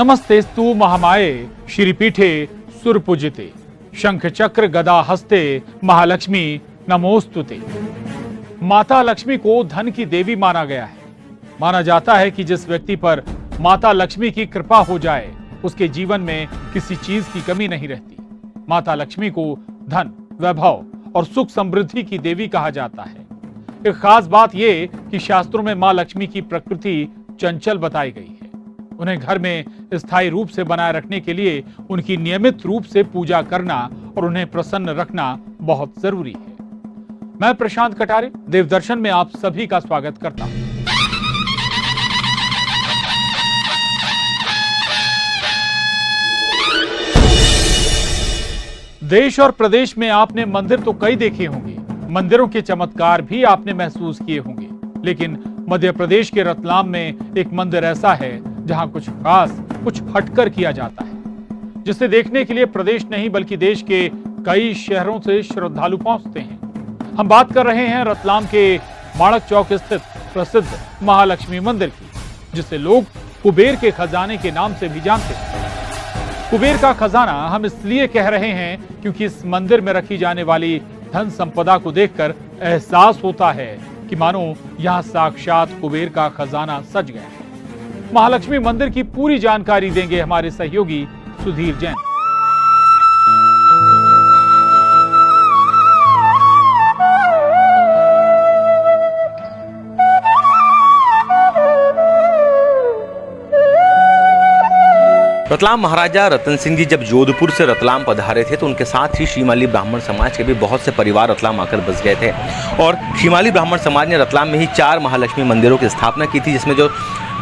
नमस्तेस्तु महामाये श्रीपीठे सुरपूजिते शंख चक्र गदा हस्ते महालक्ष्मी नमोस्तुते। माता लक्ष्मी को धन की देवी माना गया है। माना जाता है कि जिस व्यक्ति पर माता लक्ष्मी की कृपा हो जाए उसके जीवन में किसी चीज की कमी नहीं रहती। माता लक्ष्मी को धन, वैभव और सुख समृद्धि की देवी कहा जाता है। एक खास बात यह कि शास्त्रों में मां लक्ष्मी की प्रकृति चंचल बताई गई है। उन्हें घर में स्थायी रूप से बनाए रखने के लिए उनकी नियमित रूप से पूजा करना और उन्हें प्रसन्न रखना बहुत जरूरी है। मैं प्रशांत कटारे देवदर्शन में आप सभी का स्वागत करता हूं। देश और प्रदेश में आपने मंदिर तो कई देखे होंगे, मंदिरों के चमत्कार भी आपने महसूस किए होंगे, लेकिन मध्य प्रदेश के रतलाम में एक मंदिर ऐसा है जहां कुछ खास, कुछ हटकर किया जाता है, जिसे देखने के लिए प्रदेश नहीं बल्कि देश के कई शहरों से श्रद्धालु पहुंचते हैं। हम बात कर रहे हैं रतलाम के माणक चौक स्थित प्रसिद्ध महालक्ष्मी मंदिर की, जिसे लोग कुबेर के खजाने के नाम से भी जानते हैं। कुबेर का खजाना हम इसलिए कह रहे हैं क्योंकि इस मंदिर में रखी जाने वाली धन संपदा को देखकर एहसास होता है कि मानो यहां साक्षात कुबेर का खजाना सज गया है। महालक्ष्मी मंदिर की पूरी जानकारी देंगे हमारे सहयोगी सुधीर जैन। रतलाम महाराजा रतन सिंह जी जब जोधपुर से रतलाम पधारे थे तो उनके साथ ही श्रीमाली ब्राह्मण समाज के भी बहुत से परिवार रतलाम आकर बस गए थे और श्रीमाली ब्राह्मण समाज ने रतलाम में ही 4 महालक्ष्मी मंदिरों की स्थापना की थी, जिसमें जो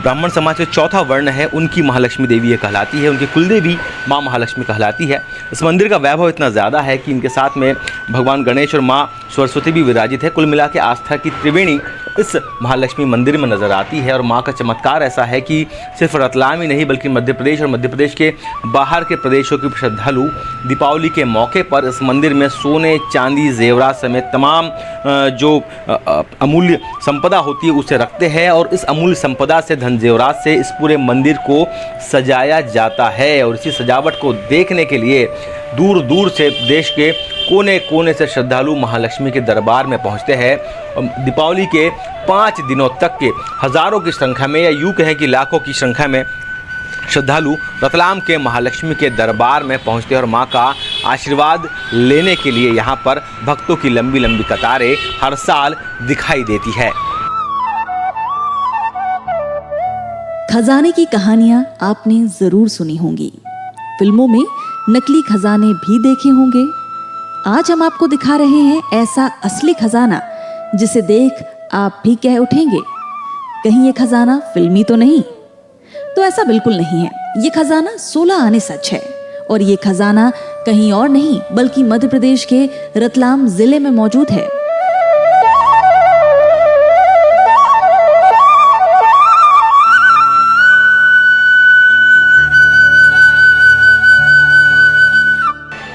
ब्राह्मण समाज के चौथा वर्ण है उनकी महालक्ष्मी देवी ये कहलाती है, उनकी कुलदेवी माँ महालक्ष्मी कहलाती है। इस मंदिर का वैभव इतना ज़्यादा है कि इनके साथ में भगवान गणेश और माँ सरस्वती भी विराजित है। कुल मिला के आस्था की त्रिवेणी इस महालक्ष्मी मंदिर में नज़र आती है और माँ का चमत्कार ऐसा है कि सिर्फ रतलाम ही नहीं बल्कि मध्य प्रदेश और मध्य प्रदेश के बाहर के प्रदेशों के श्रद्धालु दीपावली के मौके पर इस मंदिर में सोने, चांदी, जेवरात समेत तमाम जो अमूल्य संपदा होती है उसे रखते हैं और इस अमूल्य संपदा से, धन जेवरात से इस पूरे मंदिर को सजाया जाता है। और इसी सजावट को देखने के लिए दूर दूर से देश के कोने कोने से श्रद्धालु महालक्ष्मी के दरबार में पहुंचते हैं। दीपावली के 5 दिनों तक के हजारों की संख्या में या यूँ कहें कि लाखों की संख्या में श्रद्धालु रतलाम के महालक्ष्मी के दरबार में पहुंचते हैं और मां का आशीर्वाद लेने के लिए यहां पर भक्तों की लंबी लंबी कतारें हर साल दिखाई देती है। खजाने की कहानियां आपने जरूर सुनी होंगी, फिल्मों में नकली खजाने भी देखे होंगे। आज हम आपको दिखा रहे हैं ऐसा असली खजाना जिसे देख आप भी कह उठेंगे, कहीं ये खजाना फिल्मी तो नहीं? तो ऐसा बिल्कुल नहीं है। ये खजाना 16 आने सच है और ये खजाना कहीं और नहीं बल्कि मध्य प्रदेश के रतलाम जिले में मौजूद है।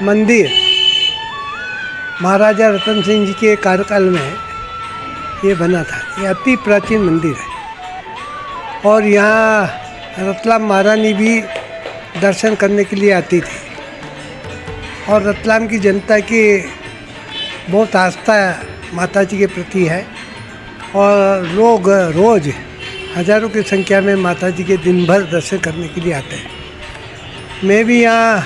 मंदिर महाराजा रतन सिंह जी के कार्यकाल में ये बना था। ये अति प्राचीन मंदिर है और यहाँ रतलाम महारानी भी दर्शन करने के लिए आती थी और रतलाम की जनता की बहुत आस्था माता जी के प्रति है और लोग रोज़ हजारों की संख्या में माता जी के दिन भर दर्शन करने के लिए आते हैं। मैं भी यहाँ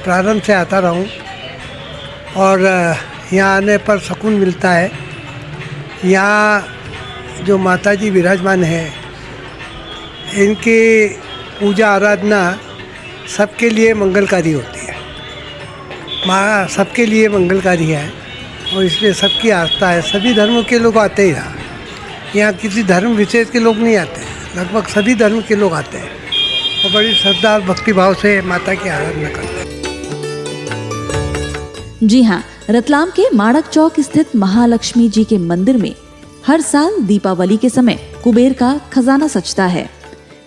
प्रारंभ से आता रहा हूँ और यहाँ आने पर सुकून मिलता है। यहाँ जो माता जी विराजमान है इनकी पूजा आराधना सबके लिए मंगलकारी होती है। माँ सबके लिए मंगलकारी है और इसलिए सबकी आस्था है। सभी धर्मों के लोग आते हैं यहाँ किसी धर्म विशेष के लोग नहीं आते, लगभग सभी धर्म के लोग आते हैं और बड़ी श्रद्धा और भक्तिभाव से माता की आराधना करते हैं। जी हाँ, रतलाम के माणक चौक स्थित महालक्ष्मी जी के मंदिर में हर साल दीपावली के समय कुबेर का खजाना सजता है।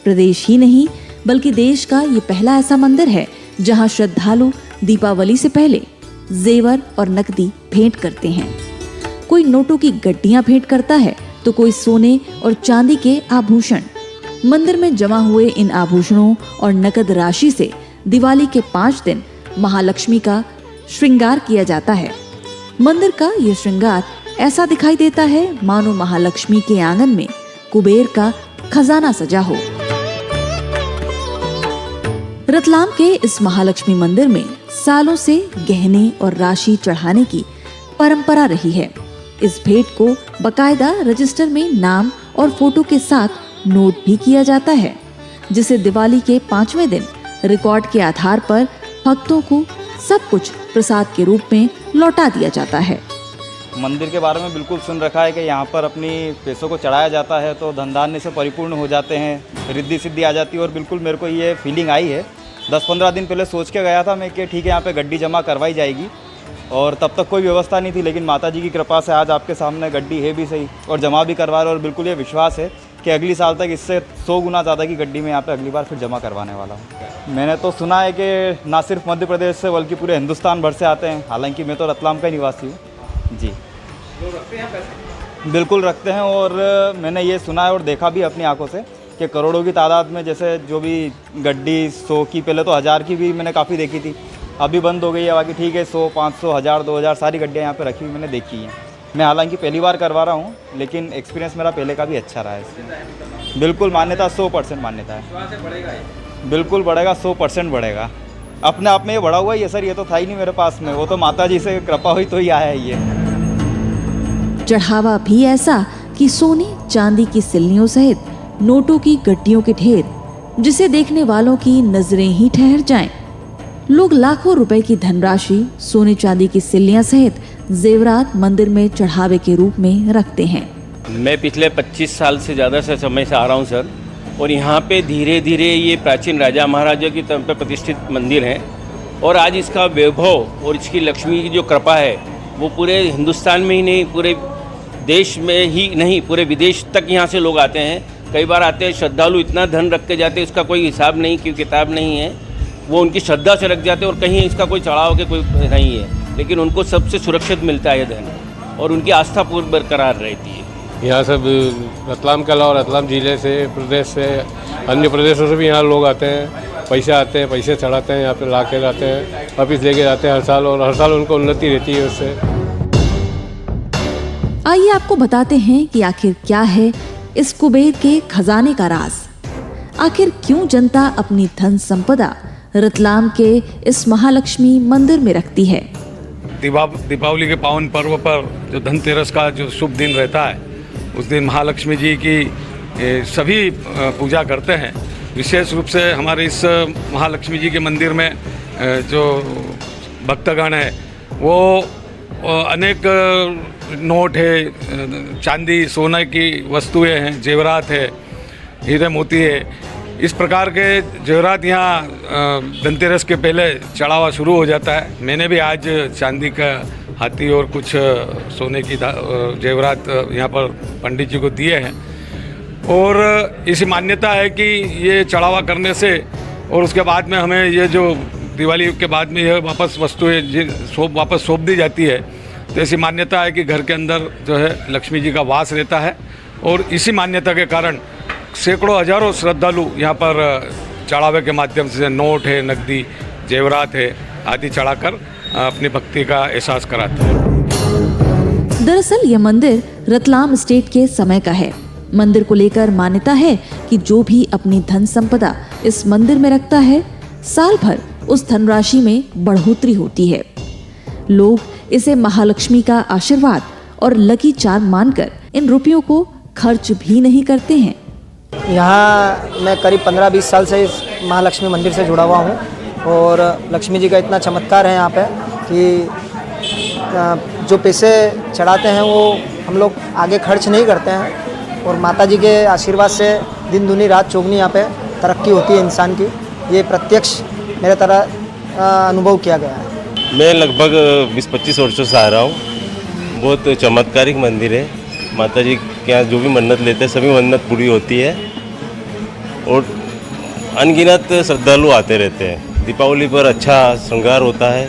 प्रदेश ही नहीं बल्कि देश का ये पहला ऐसा मंदिर है जहां श्रद्धालु दीपावली से पहले जेवर और नकदी भेंट करते हैं। कोई नोटों की गड्डियां भेंट करता है तो कोई सोने और चांदी के आभूषण। मंदिर में जमा हुए इन आभूषणों और नकद राशि से दिवाली के 5 दिन महालक्ष्मी का श्रृंगार किया जाता है। मंदिर का ये श्रृंगार ऐसा दिखाई देता है मानो महालक्ष्मी के आंगन में कुबेर का खजाना सजा हो। रतलाम के इस महालक्ष्मी मंदिर में सालों से गहने और राशि चढ़ाने की परंपरा रही है। इस भेंट को बकायदा रजिस्टर में नाम और फोटो के साथ नोट भी किया जाता है, जिसे दिवाली के 5वें दिन रिकॉर्ड के आधार पर भक्तों को सब कुछ प्रसाद के रूप में लौटा दिया जाता है। मंदिर के बारे में बिल्कुल सुन रखा है कि यहाँ पर अपनी पैसों को चढ़ाया जाता है तो धन धान्य से परिपूर्ण हो जाते हैं, रिद्धि सिद्धि आ जाती है। और बिल्कुल मेरे को ये फीलिंग आई है। 10-15 दिन पहले सोच के गया था मैं कि ठीक है यहाँ पे गड्डी जमा करवाई जाएगी, और तब तक कोई व्यवस्था नहीं थी। लेकिन माता जी की कृपा से आज आपके सामने गड्डी है भी सही और जमा भी करवा रहे। और बिल्कुल ये विश्वास है कि अगली साल तक इससे 100 गुना ज़्यादा की गड्डी में यहाँ पे अगली बार फिर जमा करवाने वाला हूँ। मैंने तो सुना है कि ना सिर्फ मध्य प्रदेश से बल्कि पूरे हिंदुस्तान भर से आते हैं। हालांकि मैं तो रतलाम का निवासी हूँ जी। लोग रखते हैं पैसे? बिल्कुल रखते हैं। और मैंने ये सुना है और देखा भी अपनी आंखों से कि करोड़ों की तादाद में जैसे जो भी गड्डी 100 की, पहले तो 1000 की भी मैंने काफ़ी देखी थी, अभी बंद हो गई है। बाकी ठीक है 100, 500, 1000, 2000 सारी गड्डियाँ यहाँ पे रखी हुई मैंने देखी हैं। मैं हालांकि पहली बार करवा रहा हूँ, लेकिन एक्सपीरियंस मेरा पहले का भी अच्छा रहा है। बिल्कुल मान्यता 100% मान्यता है। बिल्कुल बढ़ेगा, 100% बढ़ेगा। अपने आप में ये बढ़ा हुआ ही है सर। ये तो था ही नहीं मेरे पास में, वो तो माता जी से कृपा हुई तो ही आया है ये। चढ़ावा भी ऐसा कि सोने चांदी की सिल्लियों सहित नोटों की गड्डियों के ढेर, जिसे देखने वालों की नजरें ही ठहर जाएं। लोग लाखों रुपए की धनराशि, सोने चांदी की सिल्लियां सहित जेवरात मंदिर में चढ़ावे के रूप में रखते हैं। मैं पिछले 25 साल से ज़्यादा से समय से आ रहा हूँ सर, और यहाँ पे धीरे धीरे ये प्राचीन राजा महाराजा की तरफ पे प्रतिष्ठित मंदिर है। और आज इसका वैभव और इसकी लक्ष्मी की जो कृपा है वो पूरे हिंदुस्तान में ही नहीं, पूरे देश में ही नहीं, पूरे विदेश तक यहाँ से लोग आते हैं। कई बार आते हैं श्रद्धालु, इतना धन रख के जाते हैं, इसका कोई हिसाब नहीं, की किताब नहीं है। वो उनकी श्रद्धा से रख जाते हैं और कहीं इसका कोई चढ़ाव के कोई नहीं है, लेकिन उनको सबसे सुरक्षित मिलता है धन, और उनकी आस्था पूर्ण बरकरार रहती है। यहाँ सब रतलाम के अलावा रतलाम जिले से, प्रदेश से, अन्य प्रदेशों से भी यहाँ लोग आते हैं, पैसे चढ़ाते हैं, यहाँ पे ला के जाते हैं, वापिस लेके जाते हैं हर साल, और हर साल उनको उन्नति रहती है उससे। आइए आपको बताते हैं कि आखिर क्या है इस कुबेर के खजाने का राज। आखिर क्यों जनता अपनी धन संपदा रतलाम के इस महालक्ष्मी मंदिर में रखती है। दीपावली के पावन पर्व पर जो धनतेरस का जो शुभ दिन रहता है, उस दिन महालक्ष्मी जी की सभी पूजा करते हैं। विशेष रूप से हमारे इस महालक्ष्मी जी के मंदिर में जो भक्तगण है वो अनेक नोट है, चांदी सोने की वस्तुएं हैं, जेवरात है, हीरे मोती है, इस प्रकार के जेवरात यहाँ धनतेरस के पहले चढ़ावा शुरू हो जाता है। मैंने भी आज चांदी का हाथी और कुछ सोने की जेवरात यहाँ पर पंडित जी को दिए हैं। और इसी मान्यता है कि ये चढ़ावा करने से और उसके बाद में हमें ये जो दिवाली के बाद में यह वापस वस्तुएं वापस सौंप दी जाती है, तो ऐसी मान्यता है कि घर के अंदर जो है लक्ष्मी जी का वास रहता है। और इसी मान्यता के कारण सैकड़ों हजारों श्रद्धालु यहाँ पर चढ़ावे के माध्यम से नोट है, नकदी, जेवरात है आदि चढ़ाकर अपनी भक्ति का एहसास कराते हैं। दरअसल यह मंदिर रतलाम स्टेट के समय का है। मंदिर को लेकर मान्यता है कि जो भी अपनी धन संपदा इस मंदिर में रखता है, साल भर उस धनराशि में बढ़ोतरी होती है। लोग इसे महालक्ष्मी का आशीर्वाद और लकी चार्म मानकर इन रुपयों को खर्च भी नहीं करते हैं। यहाँ मैं करीब 15-20 साल से इस महालक्ष्मी मंदिर से जुड़ा हुआ हूँ और लक्ष्मी जी का इतना चमत्कार है यहाँ पे कि जो पैसे चढ़ाते हैं वो हम लोग आगे खर्च नहीं करते हैं और माता जी के आशीर्वाद से दिन दूनी रात चौगनी यहाँ पे तरक्की होती है इंसान की। ये प्रत्यक्ष मेरे तरह अनुभव किया गया है। मैं लगभग 20-25 वर्षों से आ रहा हूँ। बहुत चमत्कारिक मंदिर है। माता जी के यहाँ जो भी मन्नत लेते हैं सभी मन्नत पूरी होती है और अनगिनत श्रद्धालु आते रहते हैं। दीपावली पर अच्छा श्रृंगार होता है।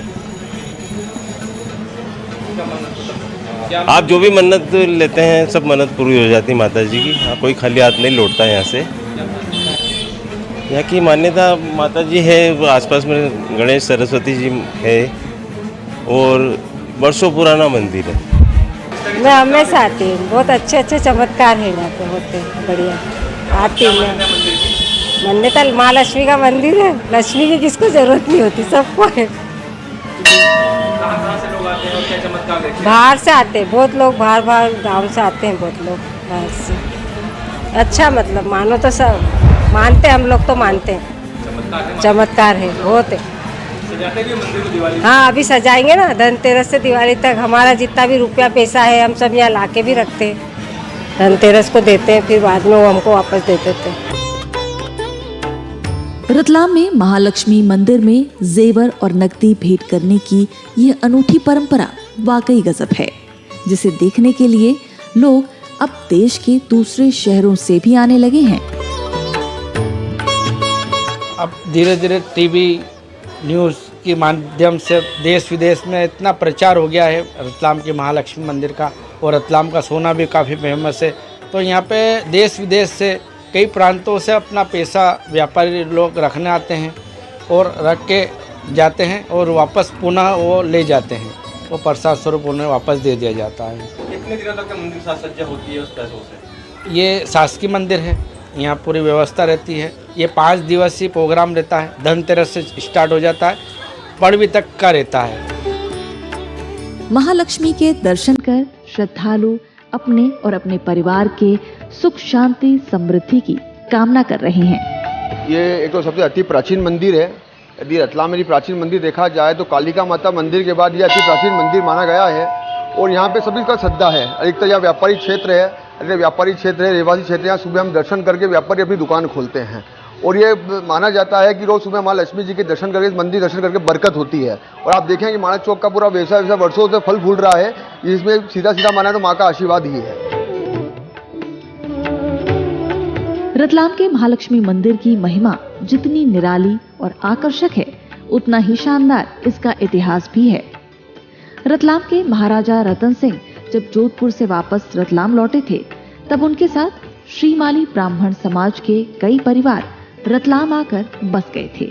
आप जो भी मन्नत लेते हैं सब मन्नत पूरी हो जाती है माता जी की। कोई खाली हाथ नहीं लौटता है यहाँ से। यहाँ की मान्यता माता जी है, आसपास में गणेश सरस्वती जी है और वर्षों पुराना मंदिर है। मैं हमेशा आती हूँ, बहुत अच्छे अच्छे चमत्कार है यहाँ पे होते हैं, बढ़िया आती हूँ मैं। मान्यता महालक्ष्मी का मंदिर है, लक्ष्मी की किसको जरूरत नहीं होती, सबको है। बाहर से आते हैं बहुत लोग, बाहर गांव से आते हैं बहुत लोग बाहर से। अच्छा मतलब मानो तो सब मानते, हम लोग तो मानते हैं, चमत्कार है बहुत है। हाँ अभी सजाएंगे ना, धनतेरस से दिवाली तक हमारा जितना भी रुपया पैसा है हम सब यहाँ लाके भी रखते हैं, धनतेरस को देते हैं, फिर बाद में वो हमको वापस दे देते हैं। रतलाम में महालक्ष्मी मंदिर में जेवर और नकदी भेंट करने की यह अनूठी परंपरा वाकई गजब है, जिसे देखने के लिए लोग अब देश के दूसरे शहरों से भी आने लगे हैं। अब धीरे धीरे टीवी न्यूज़ के माध्यम से देश विदेश में इतना प्रचार हो गया है रतलाम के महालक्ष्मी मंदिर का, और रतलाम का सोना भी काफ़ी फेमस है। तो यहाँ पे देश विदेश से कई प्रांतों से अपना पैसा व्यापारी लोग रखने आते हैं और रख के जाते हैं और वापस पुनः वो ले जाते हैं, वो प्रसाद स्वरूप उन्हें वापस दे दिया जाता है। कितने दिनों तक मंदिर साज सज्जा होती है उस पैसों से? ये शासकीय मंदिर है, यहाँ पूरी व्यवस्था रहती है। ये 5 दिवसीय प्रोग्राम रहता है, धनतेरस से स्टार्ट हो जाता है, पड़वी तक का रहता है। महालक्ष्मी के दर्शन कर श्रद्धालु अपने और अपने परिवार के सुख शांति समृद्धि की कामना कर रहे हैं। ये एक तो सबसे अति प्राचीन मंदिर है। यदि रतलाम में प्राचीन मंदिर देखा जाए तो कालिका माता मंदिर के बाद ये अति प्राचीन मंदिर माना गया है, और यहाँ पे सभी का श्रद्धा है। अधिकतर यहाँ व्यापारी क्षेत्र है, व्यापारी क्षेत्र है, रहवासी क्षेत्र। यहाँ सुबह हम दर्शन करके व्यापारी अपनी दुकान खोलते हैं, और ये माना जाता है कि रोज सुबह माँ लक्ष्मी जी के दर्शन करके, मंदिर दर्शन करके बरकत होती है। और आप देखें कि माणक चौक का पूरा वैसा वर्षों से फल फूल रहा है, इसमें सीधा सीधा माना तो माँ का आशीर्वाद ही है। रतलाम के महालक्ष्मी मंदिर की महिमा जितनी निराली और आकर्षक है, उतना ही शानदार इसका इतिहास भी है। रतलाम के महाराजा रतन सिंह जब जोधपुर से वापस रतलाम लौटे थे, तब उनके साथ श्रीमाली ब्राह्मण समाज के कई परिवार रतलाम आकर बस गए थे।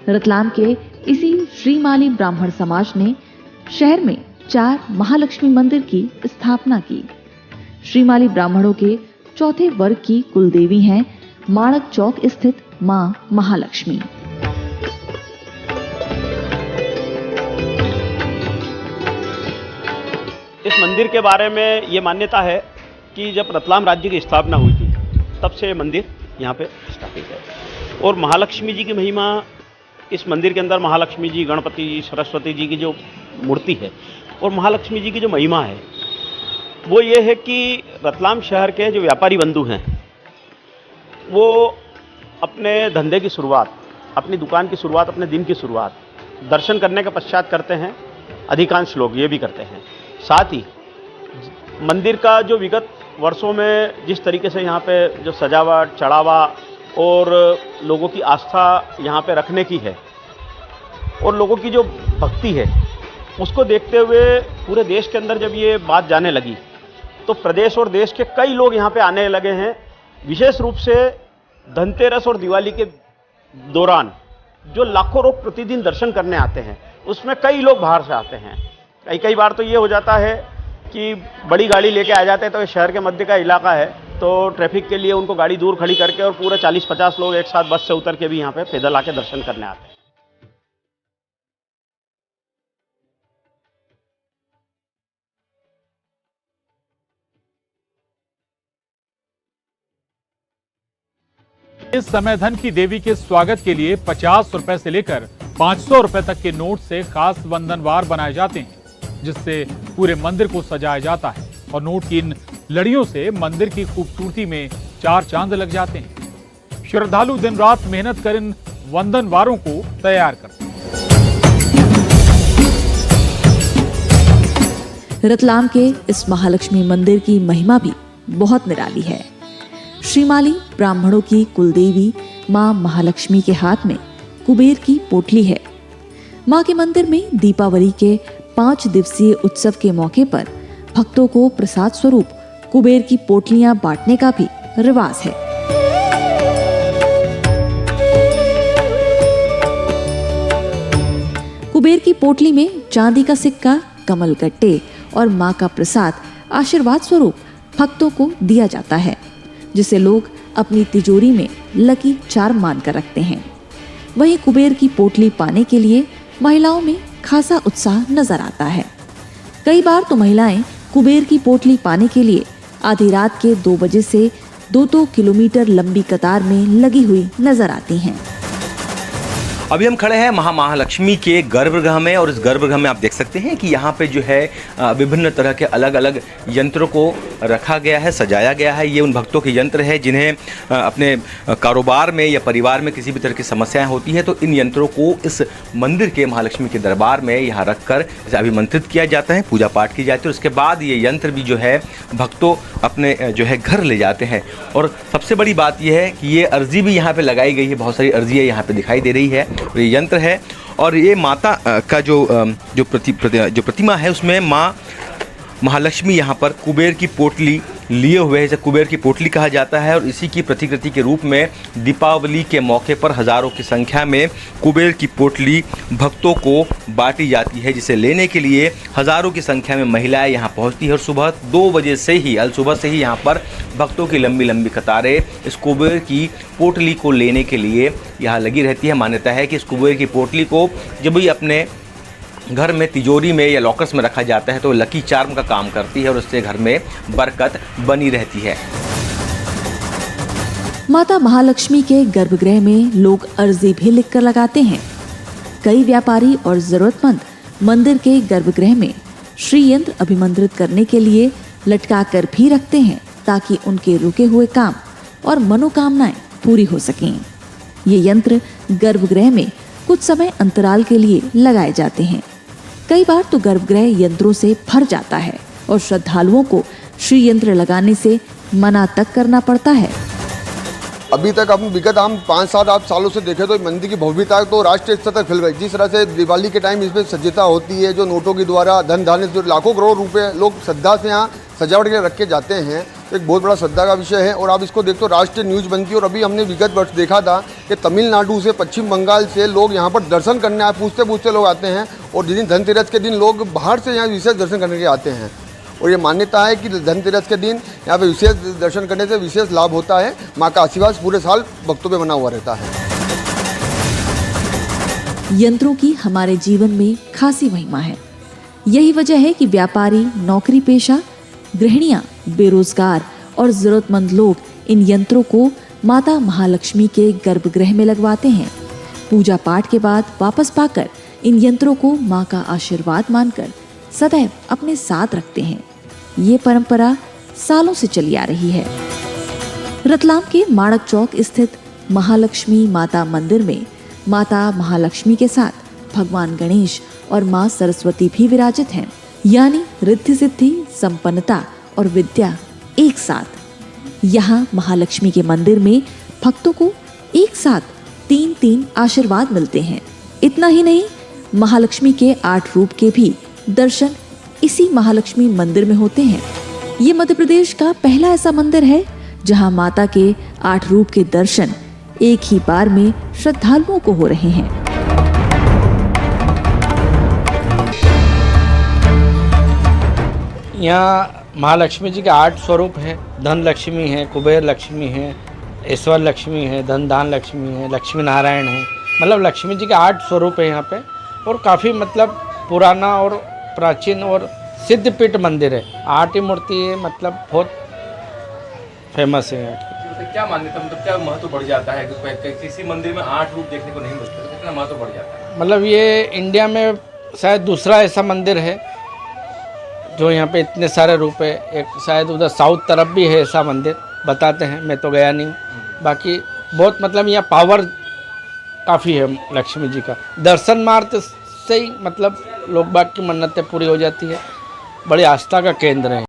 रतलाम के इसी श्रीमाली ब्राह्मण समाज ने शहर में 4 महालक्ष्मी मंदिर की स्थापना की। श्रीमाली ब्राह्मणों के चौथे वर्ग की कुलदेवी हैं माणक चौक स्थित मां महालक्ष्मी। इस मंदिर के बारे में ये मान्यता है कि जब रतलाम राज्य की स्थापना हुई थी, तब से मंदिर यहाँ पे स्थापित है। और महालक्ष्मी जी की महिमा, इस मंदिर के अंदर महालक्ष्मी जी, गणपति जी, सरस्वती जी की जो मूर्ति है, और महालक्ष्मी जी की जो महिमा है वो ये है कि रतलाम शहर के जो व्यापारी बंधु हैं, वो अपने धंधे की शुरुआत, अपनी दुकान की शुरुआत, अपने दिन की शुरुआत दर्शन करने के पश्चात करते हैं। अधिकांश लोग ये भी करते हैं। साथ ही मंदिर का जो विगत वर्षों में जिस तरीके से यहाँ पे जो सजावट, चढ़ावा और लोगों की आस्था यहाँ पे रखने की है, और लोगों की जो भक्ति है, उसको देखते हुए पूरे देश के अंदर जब ये बात जाने लगी, तो प्रदेश और देश के कई लोग यहाँ पे आने लगे हैं। विशेष रूप से धनतेरस और दिवाली के दौरान जो लाखों लोग प्रतिदिन दर्शन करने आते हैं, उसमें कई लोग बाहर से आते हैं। कई बार तो ये हो जाता है कि बड़ी गाड़ी लेके आ जाते हैं, तो शहर के मध्य का इलाका है, तो ट्रैफिक के लिए उनको गाड़ी दूर खड़ी करके और पूरे 40-50 लोग एक साथ बस से उतर के भी यहाँ पे पैदल आके दर्शन करने आते हैं। इस समय धन की देवी के स्वागत के लिए 50 रुपए से लेकर 500 रुपए तक के नोट से खास वंदनवार बनाए जाते हैं, जिससे पूरे मंदिर को सजाया जाता है, और नोट की इन लड़ियों से मंदिर की खूबसूरती में 4 चांद लग जाते हैं। श्रद्धालु दिन रात मेहनत कर इन वंदनवारों को तैयार करते हैं। रतलाम के इस महालक्ष्मी मंदिर की महिमा भी बहुत निराली है। श्रीमाली ब्राह्मणों की कुलदेवी मां महालक्ष्मी के हाथ में कुबेर की पोटली है। मां के मंदिर में दीपावली के 5 दिवसीय उत्सव के मौके पर भक्तों को प्रसाद स्वरूप कुबेर की पोटलियां बांटने का भी रिवाज है। कुबेर की पोटली में चांदी का सिक्का, कमल गट्टे और मां का प्रसाद आशीर्वाद स्वरूप भक्तों को दिया जाता है, जिसे लोग अपनी तिजोरी में लकी चार्म मानकर रखते हैं। वहीं कुबेर की पोटली पाने के लिए महिलाओं में खासा उत्साह नजर आता है। कई बार तो महिलाएं कुबेर की पोटली पाने के लिए आधी रात के 2 बजे से 2-2 किलोमीटर लंबी कतार में लगी हुई नजर आती हैं। अभी हम खड़े हैं महालक्ष्मी के गर्भगृह में और इस गर्भगृह में आप देख सकते हैं कि यहाँ पे जो है विभिन्न तरह के अलग अलग यंत्रों को रखा गया है, सजाया गया है। ये उन भक्तों के यंत्र है जिन्हें अपने कारोबार में या परिवार में किसी भी तरह की समस्याएं होती है, तो इन यंत्रों को इस मंदिर के महालक्ष्मी के दरबार में यहाँ रखकर इसे अभिमंत्रित किया जाता है, पूजा पाठ की जाती है और उसके बाद ये यंत्र भी जो है भक्तों अपने जो है घर ले जाते हैं। और सबसे बड़ी बात यह है कि ये अर्जी भी यहाँ पर लगाई गई है, बहुत सारी अर्जियाँ यहाँ पर दिखाई दे रही है। ये यंत्र है और ये माता का जो प्रतिमा है उसमें माँ महालक्ष्मी यहाँ पर कुबेर की पोटली लिए हुए है, इसे कुबेर की पोटली कहा जाता है। और इसी की प्रतिकृति के रूप में दीपावली के मौके पर हज़ारों की संख्या में कुबेर की पोटली भक्तों को बांटी जाती है, जिसे लेने के लिए हज़ारों की संख्या में महिलाएं यहाँ पहुँचती है और सुबह 2 बजे से ही सुबह से ही यहाँ पर भक्तों की लंबी लंबी कतारें इस कुबेर की पोटली को लेने के लिए यहाँ लगी रहती है। मान्यता है कि इस कुबेर की पोटली को जब भी अपने घर में तिजोरी में या लॉकर्स में रखा जाता है तो लकी चार्म का काम करती है और उससे घर में बरकत बनी रहती है। माता महालक्ष्मी के गर्भगृह में लोग अर्जी भी लिखकर लगाते हैं। कई व्यापारी और जरूरतमंद मंदिर के गर्भगृह में श्री यंत्र अभिमंत्रित करने के लिए लटका कर भी रखते हैं, ताकि उनके रुके हुए काम और मनोकामनाएं पूरी हो सकें। ये यंत्र गर्भगृह में कुछ समय अंतराल के लिए लगाए जाते हैं। कई बार तो गर्भगृह यंत्रों से भर जाता है और श्रद्धालुओं को श्री यंत्र लगाने से मना तक करना पड़ता है। अभी तक हम विगत हम 5-7 सालों से देखें तो मंदिर की भव्यता तो राष्ट्रीय स्तर तक फैल गई। जिस तरह से दिवाली के टाइम इसमें सज्जता होती है, जो नोटों के द्वारा धन धान्य जो लाखों करोड़ रुपए लोग श्रद्धा से यहाँ सजावट के लिए रख के जाते हैं, तो एक बहुत बड़ा श्रद्धा का विषय है। और आप इसको देखते हो राष्ट्रीय न्यूज बनती है। और अभी हमने विगत वर्ष देखा था कि तमिलनाडु से, पश्चिम बंगाल से लोग यहाँ पर दर्शन करने आए, पूछते लोग आते हैं। और जिस दिन धनतेरस के दिन लोग बाहर से यहाँ विशेष दर्शन करने के आते हैं। और ये मान्यता है कि धनतेरस के दिन यहाँ पे विशेष दर्शन करने से विशेष लाभ होता है। माँ का आशीर्वाद पूरे साल भक्तों पे बना हुआ रहता है। यंत्रों की हमारे जीवन में खासी महिमा है। यही वजह है कि व्यापारी, नौकरी पेशा, गृहिणियां, बेरोजगार और जरूरतमंद लोग इन यंत्रों को माता महालक्ष्मी के गर्भगृह में लगवाते हैं। पूजा पाठ के बाद वापस पाकर इन यंत्रों को माँ का आशीर्वाद मानकर सदैव अपने साथ रखते हैं। ये परंपरा सालों से चली आ रही है। रतलाम के माणक चौक स्थित महालक्ष्मी माता मंदिर में माता महालक्ष्मी के साथ भगवान गणेश और माँ सरस्वती भी विराजित हैं, यानी रिद्धि सिद्धि, संपन्नता और विद्या एक साथ। यहाँ महालक्ष्मी के मंदिर में भक्तों को एक साथ 3-3 आशीर्वाद मिलते हैं। इतना ही नहीं, महालक्ष्मी के 8 रूप के भी दर्शन इसी महालक्ष्मी मंदिर में होते हैं। ये मध्य प्रदेश का पहला ऐसा मंदिर है जहाँ माता के 8 रूप के दर्शन एक ही बार में श्रद्धालुओं को हो रहे हैं। यहाँ महालक्ष्मी जी के 8 स्वरूप हैं। धन लक्ष्मी है, कुबेर लक्ष्मी है, ईश्वर लक्ष्मी है, धन दान लक्ष्मी है, लक्ष्मी नारायण है। मतलब लक्ष्मी जी के 8 स्वरूप है यहाँ पे। और काफ़ी मतलब पुराना और प्राचीन और सिद्धपीठ मंदिर है। 8 ही मूर्ति है, मतलब बहुत फेमस है यहाँ की। क्या मान्यता, मतलब क्या महत्व बढ़ जाता है कि किसी मंदिर में 8 रूप देखने को नहीं मिलता, कितना महत्व बढ़ जाता है? मतलब ये इंडिया में शायद दूसरा ऐसा मंदिर है जो यहाँ पे इतने सारे रूप है। एक शायद उधर साउथ तरफ भी है ऐसा मंदिर, बताते हैं, मैं तो गया नहीं। बाकी बहुत मतलब यहाँ पावर काफ़ी है लक्ष्मी जी का। दर्शन मात्र से ही मतलब लोग बाग की मन्नतें पूरी हो जाती है। बड़ी आस्था का केंद्र है।